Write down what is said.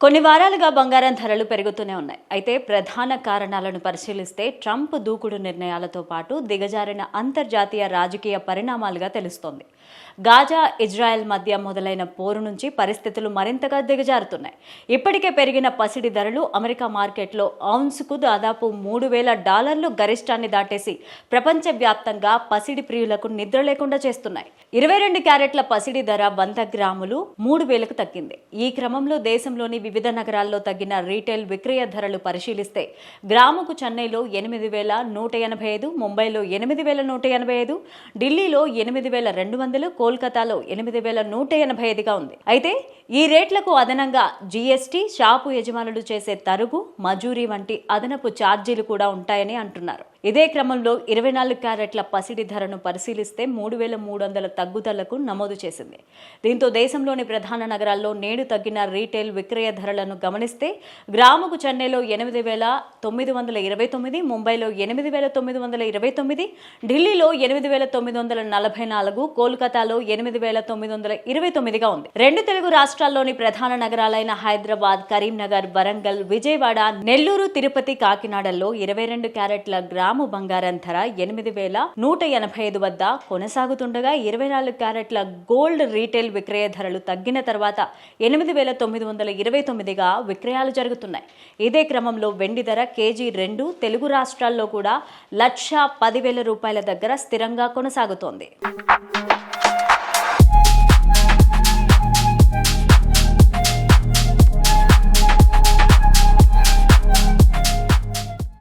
కొన్ని వారాలుగా బంగారం ధరలు పెరుగుతూనే ఉన్నాయి. అయితే ప్రధాన కారణాలను పరిశీలిస్తే ట్రంప్ దూకుడు నిర్ణయాలతో పాటు దిగజారిన అంతర్జాతీయ రాజకీయ పరిణామాలుగా తెలుస్తోంది. గాజా, ఇజ్రాయెల్ మధ్య మొదలైన పోరు నుంచి పరిస్థితులు మరింతగా దిగజారుతున్నాయి. ఇప్పటికే పెరిగిన పసిడి ధరలు అమెరికా మార్కెట్లో ఔన్స్కు దాదాపు $3,000 గరిష్టాన్ని దాటేసి ప్రపంచవ్యాప్తంగా పసిడి ప్రియులకు నిద్ర లేకుండా చేస్తున్నాయి. 22 క్యారెట్ల పసిడి ధర 100 గ్రాములు 3,000కు తగ్గింది. ఈ క్రమంలో దేశంలోని వివిధ నగరాల్లో తగ్గిన రీటైల్ విక్రయ ధరలు పరిశీలిస్తే గ్రాముకు చెన్నైలో 8,185, ముంబైలో 8,185, ఢిల్లీలో 8,200, కోల్కతాలో 8,185గా ఉంది. అయితే ఈ రేట్లకు అదనంగా జీఎస్టీ, షాపు యజమానులు చేసే తరుగు, మజూరీ వంటి అదనపు ఛార్జీలు కూడా ఉంటాయని అంటున్నారు. ఇదే క్రమంలో 24 క్యారెట్ల పసిడి ధరను పరిశీలిస్తే 3,300 తగ్గుదలకు నమోదు చేసింది. దీంతో దేశంలోని ప్రధాన నగరాల్లో నేడు తగ్గిన రీటైల్ విక్రయ ధరలను గమనిస్తే గ్రాముకు చెన్నైలో 8,929, ముంబైలో 8,929, ఢిల్లీలో 8,944, కోల్కతాలో 8,929గా ఉంది. రెండు తెలుగు రాష్ట్రాల్లోని ప్రధాన నగరాలైన హైదరాబాద్, కరీంనగర్, వరంగల్, విజయవాడ, నెల్లూరు, తిరుపతి, కాకినాడల్లో 22 క్యారెట్ల గ్రాము బంగారం ధర 8,185 వద్ద కొనసాగుతుండగా 24 క్యారెట్ల గోల్డ్ రీటైల్ విక్రయ ధరలు తగ్గిన తర్వాత 8,929గా విక్రయాలు జరుగుతున్నాయి. ఇదే క్రమంలో వెండి ధర కేజీ 2 తెలుగు రాష్ట్రాల్లో కూడా 1,10,000 రూపాయల దగ్గర స్థిరంగా కొనసాగుతోంది.